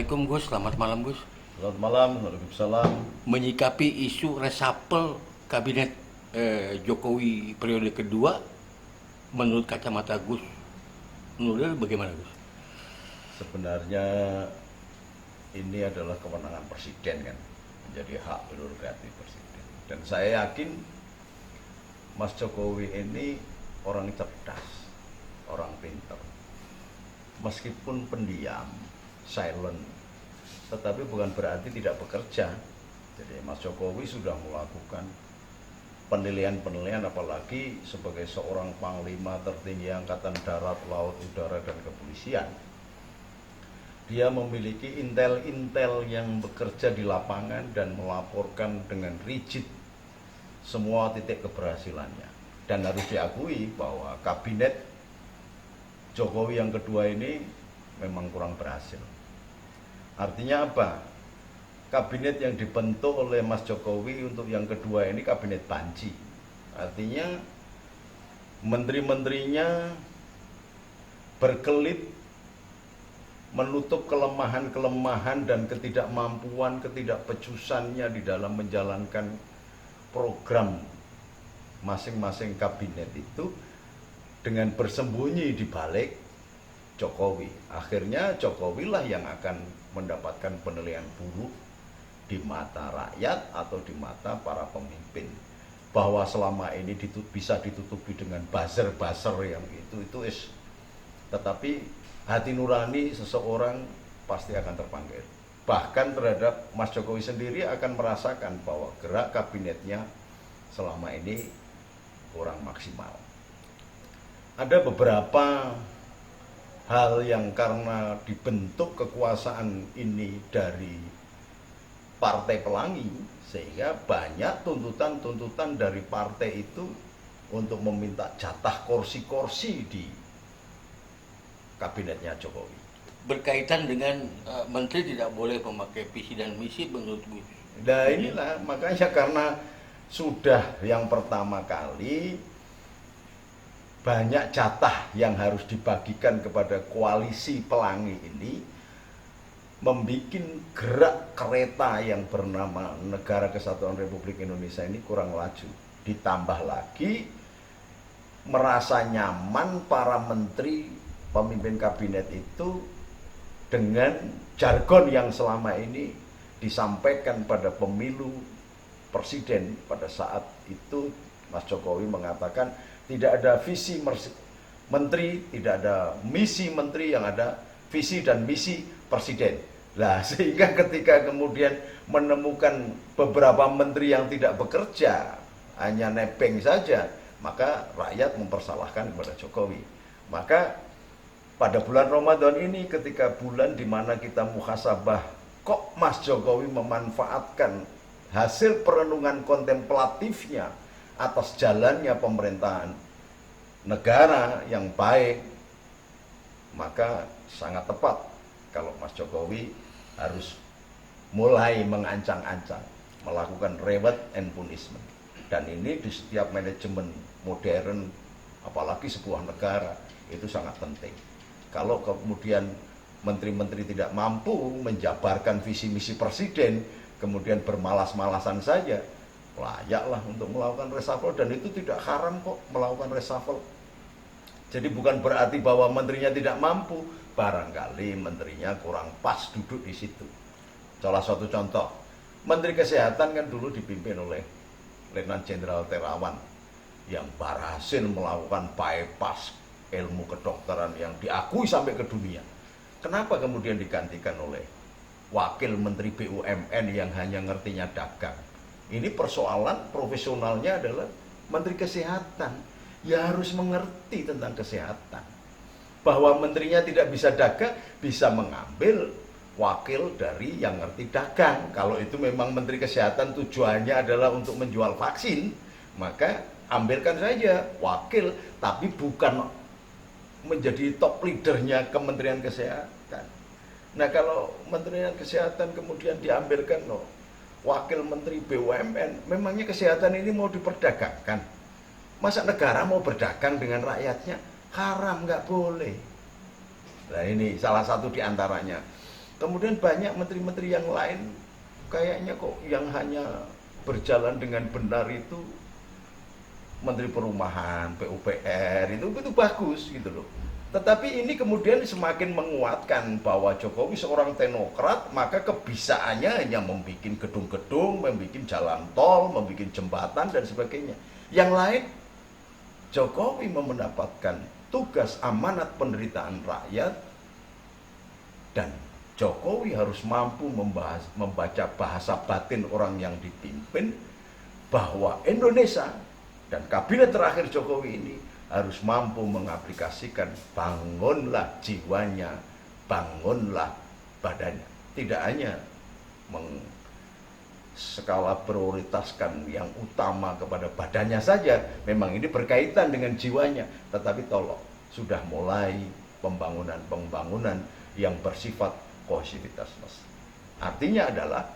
Assalamualaikum Gus, selamat malam Gus. Selamat malam, Waalaikumsalam. Menyikapi isu reshuffle kabinet Jokowi periode kedua, menurut kacamata Gus, menurut bagaimana Gus? Sebenarnya ini adalah kewenangan presiden kan, menjadi hak prerogatif presiden. Dan saya yakin Mas Jokowi ini orang cerdas, orang pintar. Meskipun pendiam, silent, tetapi bukan berarti tidak bekerja. Jadi Mas Jokowi sudah melakukan penilaian-penilaian, apalagi sebagai seorang panglima tertinggi Angkatan Darat, Laut, Udara, dan Kepolisian. Dia memiliki intel-intel yang bekerja di lapangan dan melaporkan dengan rigid semua titik keberhasilannya. Dan harus diakui bahwa kabinet Jokowi yang kedua ini memang kurang berhasil. Artinya apa? Kabinet yang dibentuk oleh Mas Jokowi untuk yang kedua ini kabinet banci. Artinya menteri-menterinya berkelit menutup kelemahan-kelemahan dan ketidakmampuan, ketidakpecusannya di dalam menjalankan program masing-masing kabinet itu dengan bersembunyi di balik Jokowi. Akhirnya Jokowi lah yang akan mendapatkan penilaian buruk di mata rakyat atau di mata para pemimpin. Bahwa selama ini bisa ditutupi dengan buzzer-buzzer yang itu tetapi hati nurani seseorang pasti akan terpanggil. Bahkan terhadap Mas Jokowi sendiri akan merasakan bahwa gerak kabinetnya selama ini kurang maksimal. Ada beberapa hal yang karena dibentuk kekuasaan ini dari partai pelangi, sehingga banyak tuntutan-tuntutan dari partai itu untuk meminta jatah kursi-kursi di kabinetnya Jokowi. Berkaitan dengan menteri tidak boleh memakai visi dan misi menurut Gus. Nah inilah makanya karena sudah yang pertama kali banyak jatah yang harus dibagikan kepada koalisi pelangi ini, membuat gerak kereta yang bernama Negara Kesatuan Republik Indonesia ini kurang laju. Ditambah lagi merasa nyaman para menteri pemimpin kabinet itu dengan jargon yang selama ini disampaikan pada pemilu presiden. Pada saat itu Mas Jokowi mengatakan tidak ada visi menteri, tidak ada misi menteri, yang ada visi dan misi presiden. Nah, sehingga ketika kemudian menemukan beberapa menteri yang tidak bekerja, hanya nepeng saja, maka rakyat mempersalahkan kepada Jokowi. Maka pada bulan Ramadan ini, ketika bulan di mana kita muhasabah, kok Mas Jokowi memanfaatkan hasil perenungan kontemplatifnya atas jalannya pemerintahan negara yang baik, maka sangat tepat kalau Mas Jokowi harus mulai mengancang-ancang, melakukan reward and punishment. Dan ini di setiap manajemen modern, apalagi sebuah negara, itu sangat penting. Kalau kemudian menteri-menteri tidak mampu menjabarkan visi misi presiden, kemudian bermalas-malasan saja, layaklah untuk melakukan reshuffle. Dan itu tidak haram kok melakukan reshuffle. Jadi bukan berarti bahwa menterinya tidak mampu, barangkali menterinya kurang pas duduk di situ. Salah satu contoh, Menteri Kesehatan kan dulu dipimpin oleh Letnan Jenderal Terawan yang berhasil melakukan bypass ilmu kedokteran yang diakui sampai ke dunia. Kenapa kemudian digantikan oleh Wakil Menteri BUMN yang hanya ngertinya dagang? Ini persoalan profesionalnya adalah Menteri Kesehatan. Ya harus mengerti tentang kesehatan. Bahwa menterinya tidak bisa dagang, bisa mengambil wakil dari yang ngerti dagang. Kalau itu memang Menteri Kesehatan tujuannya adalah untuk menjual vaksin, maka ambilkan saja wakil, tapi bukan menjadi top leadernya Kementerian Kesehatan. Nah kalau Kementerian Kesehatan kemudian diambilkan Wakil Menteri BUMN, memangnya kesehatan ini mau diperdagangkan? Masa negara mau berdagang dengan rakyatnya? Haram, nggak boleh. Nah ini salah satu diantaranya. Kemudian banyak menteri-menteri yang lain kayaknya kok yang hanya berjalan dengan benar itu Menteri Perumahan, PUPR itu bagus gitu loh. Tetapi ini kemudian semakin menguatkan bahwa Jokowi seorang teknokrat, maka kebisaannya hanya membuat gedung-gedung, membuat jalan tol, membuat jembatan dan sebagainya. Yang lain, Jokowi mendapatkan tugas amanat penderitaan rakyat, dan Jokowi harus mampu membaca bahasa batin orang yang dipimpin, bahwa Indonesia dan kabinet terakhir Jokowi ini harus mampu mengaplikasikan bangunlah jiwanya, bangunlah badannya. Tidak hanya skala prioritaskan yang utama kepada badannya saja, memang ini berkaitan dengan jiwanya, tetapi tolong sudah mulai pembangunan yang bersifat kohesivitas, Mas. Artinya adalah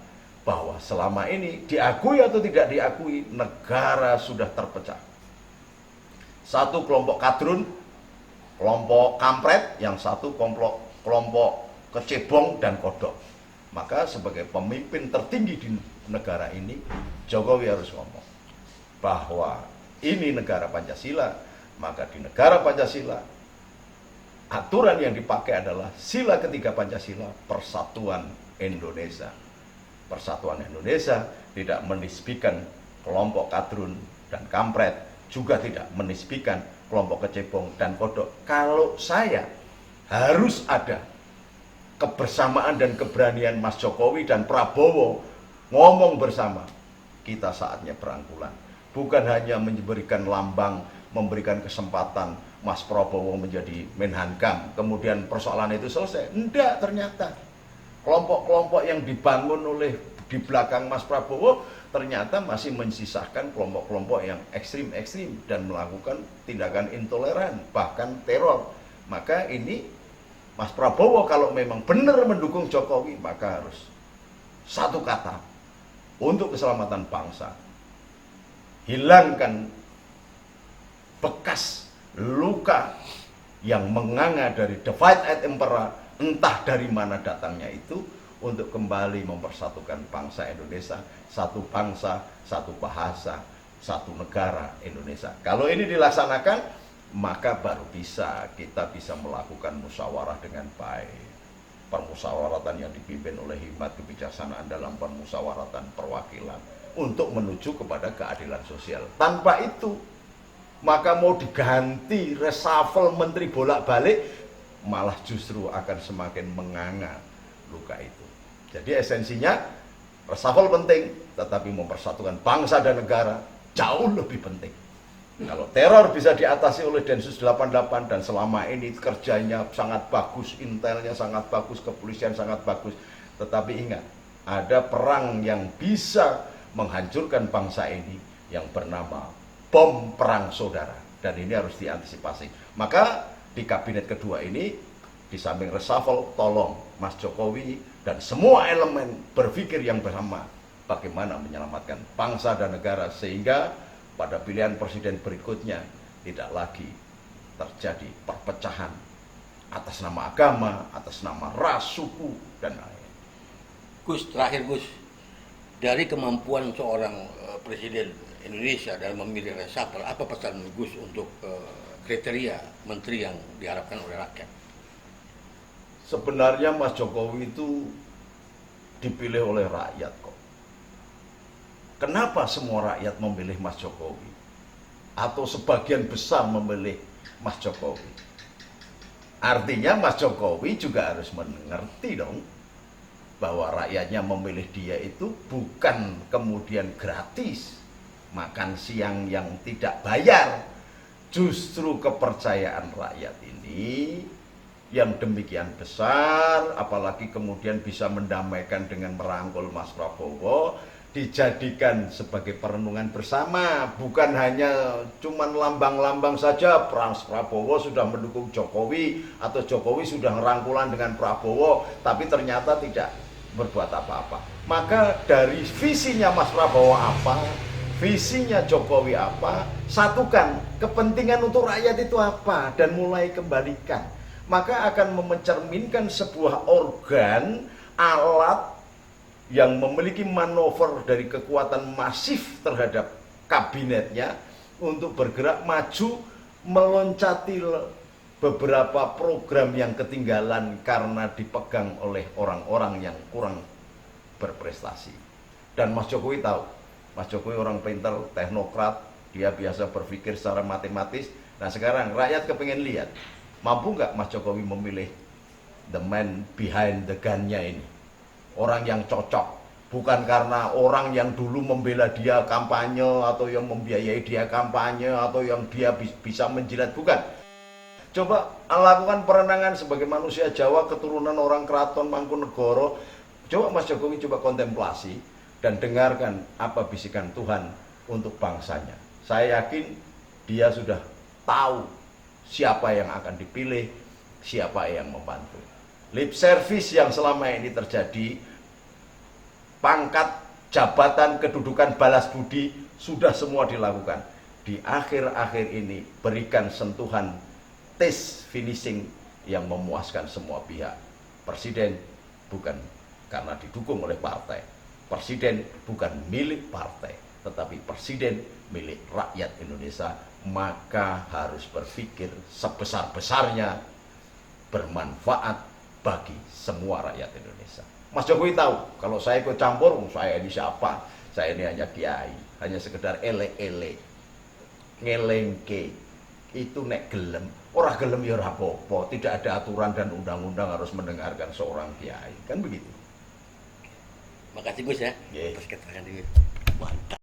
bahwa selama ini diakui atau tidak diakui, negara sudah terpecah. Satu kelompok kadrun, kelompok kampret, yang satu kelompok kecebong dan kodok. Maka sebagai pemimpin tertinggi di negara ini, Jokowi harus ngomong bahwa ini negara Pancasila, maka di negara Pancasila aturan yang dipakai adalah sila ketiga Pancasila, persatuan Indonesia. Persatuan Indonesia tidak menisbikan kelompok kadrun dan kampret, juga tidak menisbikan kelompok kecebong dan kodok. Kalau saya harus ada kebersamaan dan keberanian Mas Jokowi dan Prabowo ngomong bersama, kita saatnya berangkulan. Bukan hanya memberikan lambang, memberikan kesempatan Mas Prabowo menjadi Menhankam, kemudian persoalan itu selesai. Enggak, ternyata kelompok-kelompok yang dibangun oleh di belakang Mas Prabowo ternyata masih menyisakan kelompok-kelompok yang ekstrim-ekstrim dan melakukan tindakan intoleran, bahkan teror. Maka ini Mas Prabowo kalau memang benar mendukung Jokowi, maka harus satu kata untuk keselamatan bangsa: hilangkan bekas luka yang menganga dari divide and impera, entah dari mana datangnya itu, untuk kembali mempersatukan bangsa Indonesia, satu bangsa, satu bahasa, satu negara Indonesia. Kalau ini dilaksanakan, maka baru kita bisa melakukan musyawarah dengan baik. Permusyawaratan yang dipimpin oleh hikmat kebijaksanaan dalam permusyawaratan perwakilan untuk menuju kepada keadilan sosial. Tanpa itu, maka mau diganti reshuffle menteri bolak-balik, malah justru akan semakin menganga luka itu. Jadi esensinya reshuffle penting, tetapi mempersatukan bangsa dan negara jauh lebih penting. Kalau teror bisa diatasi oleh Densus 88 dan selama ini kerjanya sangat bagus, intelnya sangat bagus, kepolisian sangat bagus, tetapi ingat, ada perang yang bisa menghancurkan bangsa ini yang bernama bom perang saudara, dan ini harus diantisipasi. Maka di kabinet kedua ini, di samping reshuffle, tolong Mas Jokowi dan semua elemen berpikir yang bersama bagaimana menyelamatkan bangsa dan negara, sehingga pada pilihan presiden berikutnya tidak lagi terjadi perpecahan atas nama agama, atas nama ras, suku, dan lain-lain. Gus, terakhir Gus, dari kemampuan seorang presiden Indonesia dalam memilih reshuffle, apa pesan Gus untuk kriteria menteri yang diharapkan oleh rakyat? Sebenarnya Mas Jokowi itu dipilih oleh rakyat kok. Kenapa semua rakyat memilih Mas Jokowi? Atau sebagian besar memilih Mas Jokowi? Artinya Mas Jokowi juga harus mengerti dong, bahwa rakyatnya memilih dia itu bukan kemudian gratis, makan siang yang tidak bayar. Justru kepercayaan rakyat ini yang demikian besar, apalagi kemudian bisa mendamaikan dengan merangkul Mas Prabowo, dijadikan sebagai perenungan bersama, bukan hanya cuman lambang-lambang saja Prabowo sudah mendukung Jokowi atau Jokowi sudah ngerangkulan dengan Prabowo, tapi ternyata tidak berbuat apa-apa. Maka dari visinya Mas Prabowo apa, visinya Jokowi apa, satukan kepentingan untuk rakyat itu apa, dan mulai kembalikan. maka akan mencerminkan sebuah organ, alat yang memiliki manuver dari kekuatan masif terhadap kabinetnya untuk bergerak maju meloncati beberapa program yang ketinggalan karena dipegang oleh orang-orang yang kurang berprestasi. Dan Mas Jokowi tahu, Mas Jokowi orang pintar, teknokrat, dia biasa berpikir secara matematis. Nah sekarang rakyat kepengen lihat, mampu nggak Mas Jokowi memilih the man behind the gun-nya ini, orang yang cocok, bukan karena orang yang dulu membela dia kampanye atau yang membiayai dia kampanye atau yang dia bisa menjilat, bukan. Coba lakukan perenangan sebagai manusia Jawa keturunan orang Keraton Mangkunegoro. Coba Mas Jokowi coba kontemplasi dan dengarkan apa bisikan Tuhan untuk bangsanya. Saya yakin dia sudah tahu siapa yang akan dipilih, siapa yang membantu. Lip service yang selama ini terjadi, pangkat, jabatan, kedudukan, balas budi sudah semua dilakukan. Di akhir-akhir ini berikan sentuhan tes finishing yang memuaskan semua pihak. Presiden bukan karena didukung oleh partai, presiden bukan milik partai, tetapi presiden milik rakyat Indonesia, maka harus berpikir sebesar-besarnya bermanfaat bagi semua rakyat Indonesia. Mas Jokowi tahu, kalau saya ikut campur, saya ini siapa? Saya ini hanya kiai, hanya sekedar ele-ele, ngelengke. Itu nek gelem, orang gelem ya ora apa-apa, tidak ada aturan dan undang-undang harus mendengarkan seorang kiai, kan begitu. Makasih Gus ya, Yeah. atas keterangan ini. Mantap.